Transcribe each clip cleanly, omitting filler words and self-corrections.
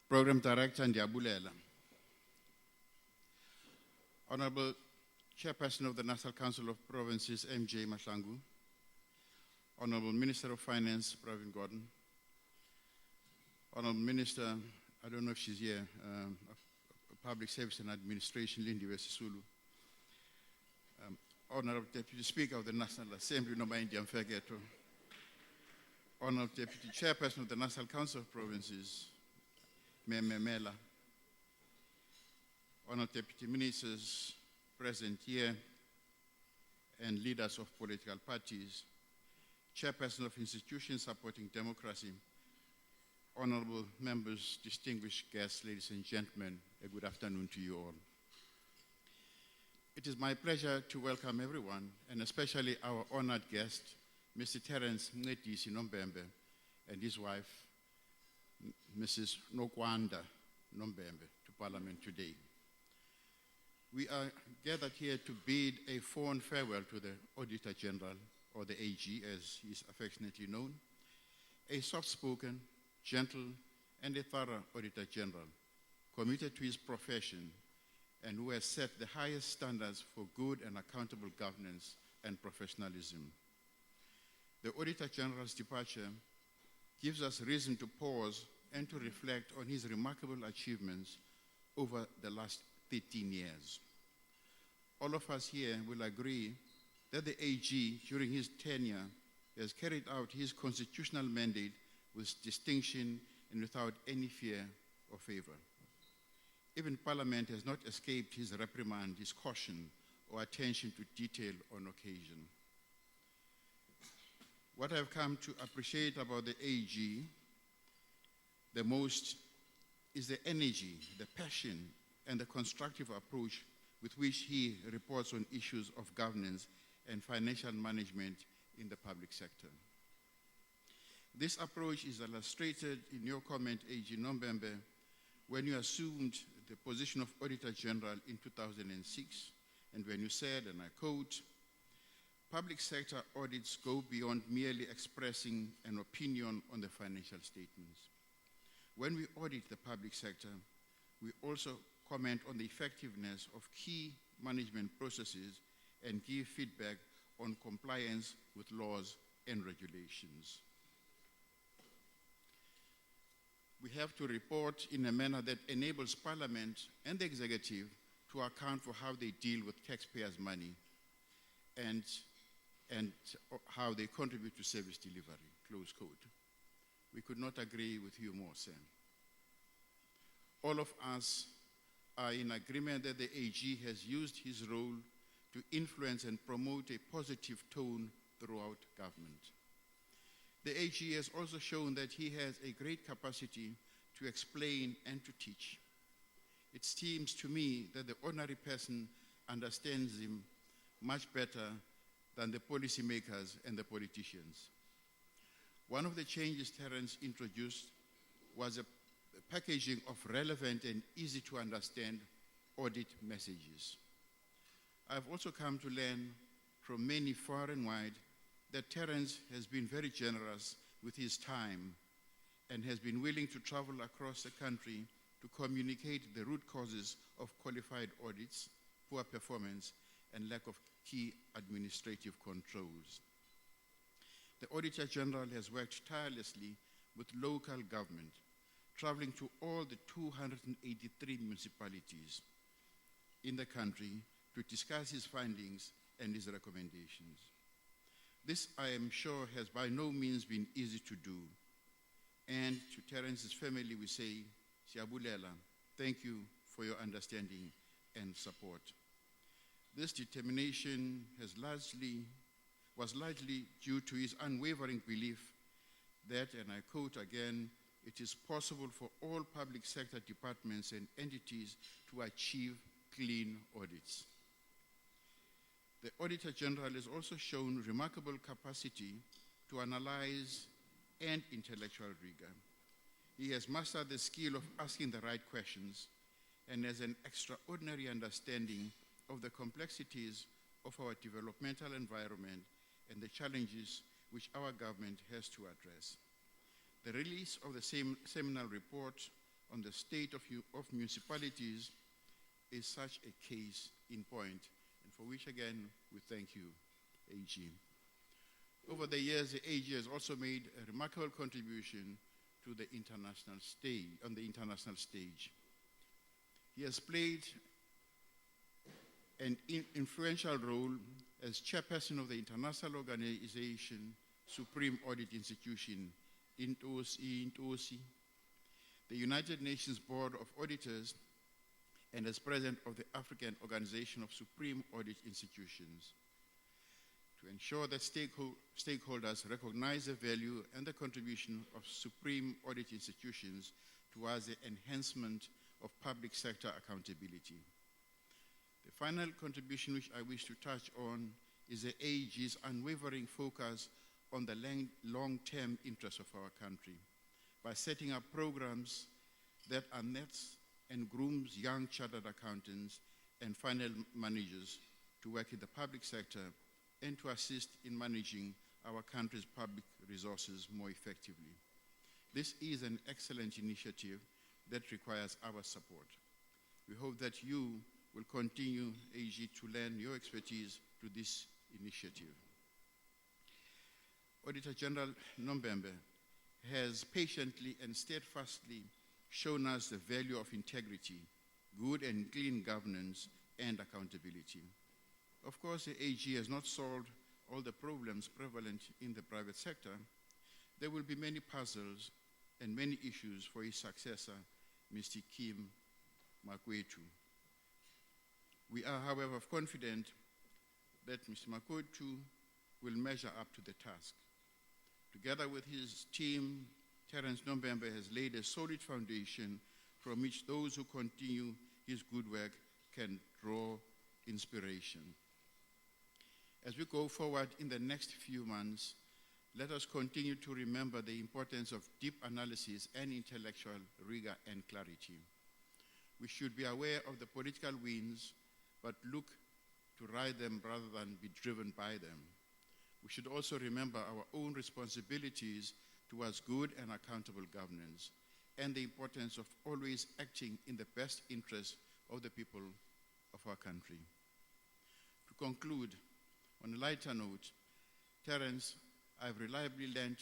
Program Director Ndiabulela, Honorable Chairperson of the National Council of Provinces, MJ Mahlangu, Honorable Minister of Finance, Pravin Gordon, Honorable Minister, I don't know if she's here, Public Service and Administration, Lindiwe Sisulu, Honorable Deputy Speaker of the National Assembly, Nombembe, Honorable Deputy Chairperson of the National Council of Provinces, Mela, Honorable Deputy Ministers present here, and leaders of political parties, Chairperson of institutions supporting democracy, honorable members, distinguished guests, ladies and gentlemen, a good afternoon to you all. It is my pleasure to welcome everyone, and especially our honored guest, Mr. Terence Mncedisi Nombembe, and his wife, Mrs. Nokwanda Nombembe, to Parliament today. We are gathered here to bid a fond farewell to the Auditor-General, or the AG as he is affectionately known, a soft-spoken, gentle, and a thorough Auditor-General, committed to his profession and who has set the highest standards for good and accountable governance and professionalism. The Auditor-General's departure gives us reason to pause and to reflect on his remarkable achievements over the last 13 years. All of us here will agree that the AG, during his tenure, has carried out his constitutional mandate with distinction and without any fear or favor. Even Parliament has not escaped his reprimand, his caution, or attention to detail on occasion. What I've come to appreciate about the AG the most is the energy, the passion, and the constructive approach with which he reports on issues of governance and financial management in the public sector. This approach is illustrated in your comment, AG Nombembe, when you assumed the position of Auditor-General in 2006, and when you said, and I quote, "Public sector audits go beyond merely expressing an opinion on the financial statements. When we audit the public sector, we also comment on the effectiveness of key management processes and give feedback on compliance with laws and regulations. We have to report in a manner that enables Parliament and the executive to account for how they deal with taxpayers' money and how they contribute to service delivery," close quote. We could not agree with you more, Sam. All of us are in agreement that the AG has used his role to influence and promote a positive tone throughout government. The AG has also shown that he has a great capacity to explain and to teach. It seems to me that the ordinary person understands him much better than the policymakers and the politicians. One of the changes Terence introduced was a packaging of relevant and easy to understand audit messages. I've also come to learn from many far and wide that Terence has been very generous with his time and has been willing to travel across the country to communicate the root causes of qualified audits, poor performance, and lack of key administrative controls. The Auditor-General has worked tirelessly with local government, traveling to all the 283 municipalities in the country to discuss his findings and his recommendations. This, I am sure, has by no means been easy to do. And to Terence's family, we say, "Siyabulela, thank you for your understanding and support." This determination was largely due to his unwavering belief that, and I quote again, "it is possible for all public sector departments and entities to achieve clean audits." The Auditor-General has also shown remarkable capacity to analyze and intellectual rigor. He has mastered the skill of asking the right questions and has an extraordinary understanding of the complexities of our developmental environment and the challenges which our government has to address. The release of the seminal report on the state of municipalities is such a case in point, and for which again we thank you, AG. Over the years, the AG has also made a remarkable contribution to the international stage. He has played an influential role as chairperson of the international organization Supreme Audit Institution, Ntosi, the United Nations Board of Auditors, and as president of the African Organization of Supreme Audit Institutions, to ensure that stakeholders recognize the value and the contribution of Supreme Audit Institutions towards the enhancement of public sector accountability. The final contribution which I wish to touch on is the AG's unwavering focus on the long-term interests of our country by setting up programs that nets and grooms young chartered accountants and final managers to work in the public sector and to assist in managing our country's public resources more effectively. This is an excellent initiative that requires our support. We hope that you will continue, AG, to lend your expertise to this initiative. Auditor-General Nombembe has patiently and steadfastly shown us the value of integrity, good and clean governance, and accountability. Of course, the AG has not solved all the problems prevalent in the private sector. There will be many puzzles and many issues for his successor, Mr. Kim Makwetu. We are, however, confident that Mr. Makwetu will measure up to the task. Together with his team, Terence Nombembe has laid a solid foundation from which those who continue his good work can draw inspiration. As we go forward in the next few months, let us continue to remember the importance of deep analysis and intellectual rigor and clarity. We should be aware of the political winds, but look to ride them rather than be driven by them. We should also remember our own responsibilities towards good and accountable governance and the importance of always acting in the best interest of the people of our country. To conclude, on a lighter note, Terence, I've reliably learned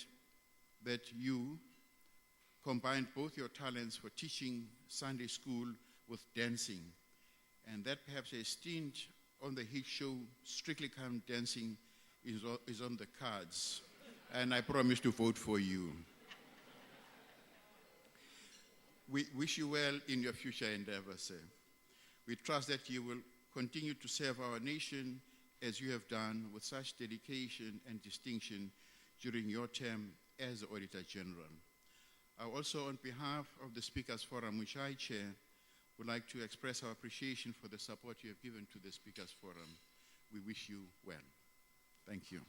that you combined both your talents for teaching Sunday school with dancing, and that perhaps a stint on the hit show Strictly Come Dancing is on the cards, and I promise to vote for you. We wish you well in your future endeavors, sir. We trust that you will continue to serve our nation as you have done with such dedication and distinction during your term as the Auditor-General. I also, on behalf of the Speakers Forum, which I chair, would like to express our appreciation for the support you have given to the Speakers Forum. We wish you well. Thank you.